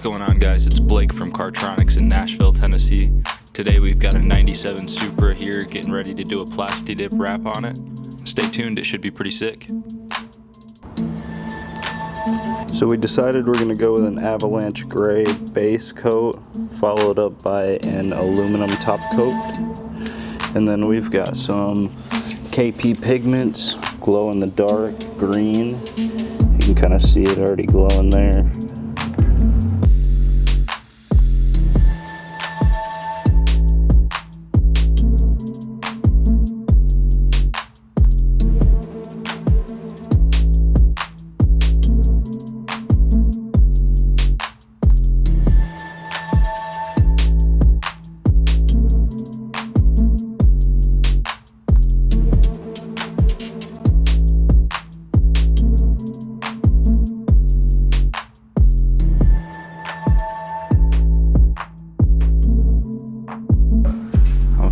going on, guys? It's Blake from CarTronics in Nashville, Tennessee. Today we've got a 97 Supra here getting ready to do a Plastidip wrap on it. Stay tuned, it should be pretty sick. So we decided we're going to go with an avalanche gray base coat, followed up by an aluminum top coat. And then we've got some KP pigments, glow in the dark, green. You can kind of see it already glowing there.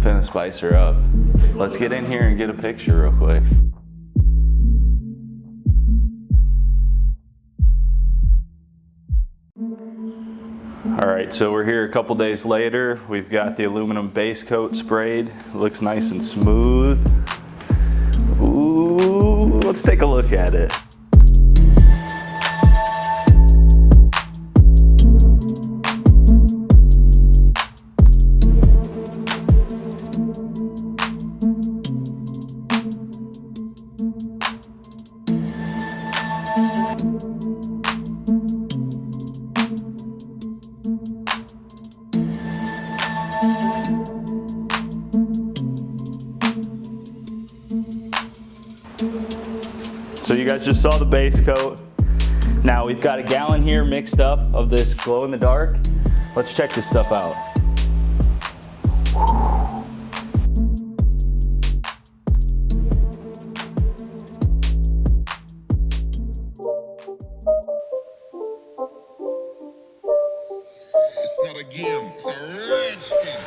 Finna spice her up. Let's get in here and get a picture real quick. All right, so we're here a couple days later. We've got the aluminum base coat sprayed. It looks nice and smooth. Ooh, let's take a look at it. So you guys just saw the base coat. Now we've got a gallon here mixed up of this glow in the dark. Let's check this stuff out. It's not a game, it's a rich thing.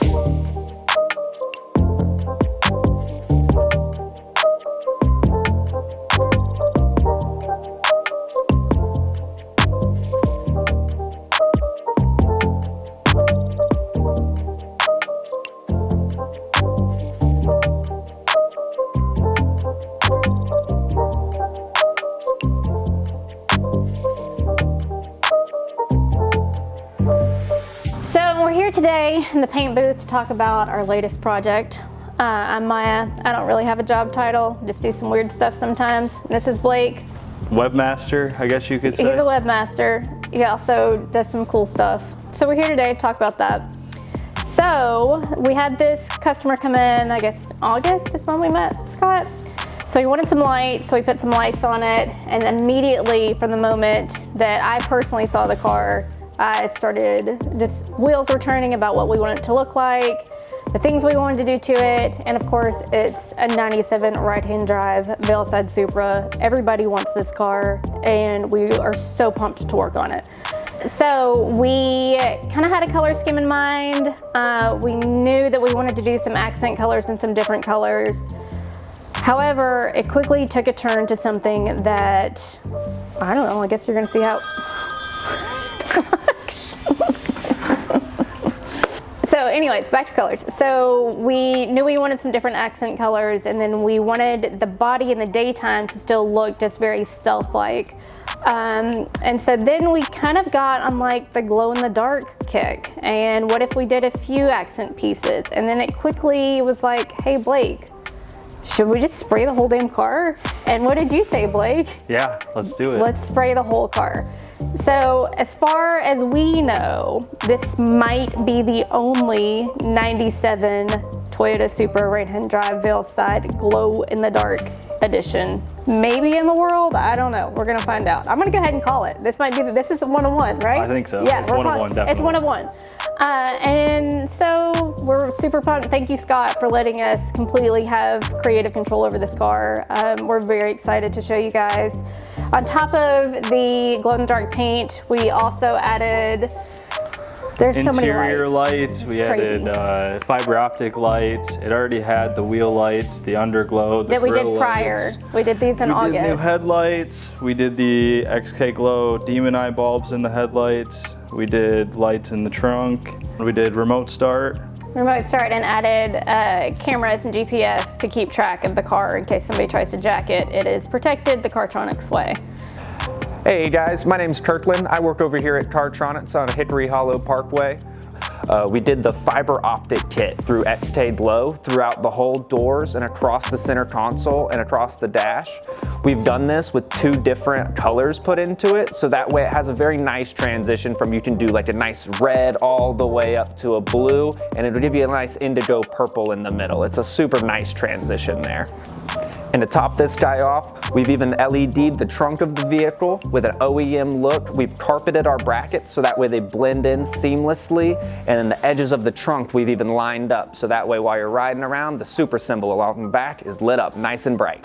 So we're here today in the paint booth to talk about our latest project. I'm Maya. I don't really have a job title, just do some weird stuff sometimes. This is Blake. Webmaster, I guess you could say. He's a webmaster. He also does some cool stuff. So we're here today to talk about that. So we had this customer come in, I guess August is when we met Scott. So he wanted some lights, so we put some lights on it, and immediately from the moment that I personally saw the car, I started, just wheels were turning about what we wanted it to look like, the things we wanted to do to it, and of course it's a 97 right-hand drive Veilside Supra. Everybody wants this car and we are so pumped to work on it. So we kind of had a color scheme in mind. We knew that we wanted to do some accent colors and some different colors. However, it quickly took a turn to something that, I don't know, I guess you're gonna see how. So anyways, back to colors. So we knew we wanted some different accent colors, and then we wanted the body in the daytime to still look just very stealth-like. And so then we kind of got on like the glow in the dark kick. And what if we did a few accent pieces? And then it quickly was like, hey Blake, should we just spray the whole damn car? And what did you say, Blake? Yeah, let's do it. Let's spray the whole car. So as far as we know, this might be the only 97 Toyota Supra right-hand drive Veilside glow in the dark edition. Maybe in the world, I don't know. We're gonna find out. I'm gonna go ahead and call it. This might be, this is 101, right? I think so. Yeah, it's 101, definitely. It's 101. And so we're super pumped. Thank you, Scott, for letting us completely have creative control over this car. We're very excited to show you guys. On top of the glow-in-the-dark paint, we also added, there's so many interior lights. We crazy. added fiber optic lights. It already had the wheel lights, the underglow, the that we did grill prior. lights. We did these in August. We did new headlights. We did the XK Glow demon eye bulbs in the headlights. We did lights in the trunk. We did remote start. Remote start, and added cameras and GPS to keep track of the car in case somebody tries to jack it. It is protected the CarTronics way. Hey guys, my name's Kirkland. I work over here at CarTronics on Hickory Hollow Parkway. We did the fiber optic kit through Glow throughout the whole doors and across the center console and across the dash. We've done this with 2 different colors put into it, so that way it has a very nice transition from, you can do like a nice red all the way up to a blue, and it'll give you a nice indigo purple in the middle. It's a super nice transition there. And to top this guy off, we've even LED'd the trunk of the vehicle with an OEM look. We've carpeted our brackets so that way they blend in seamlessly. And then the edges of the trunk we've even lined up so that way while you're riding around, the Supra symbol along the back is lit up nice and bright.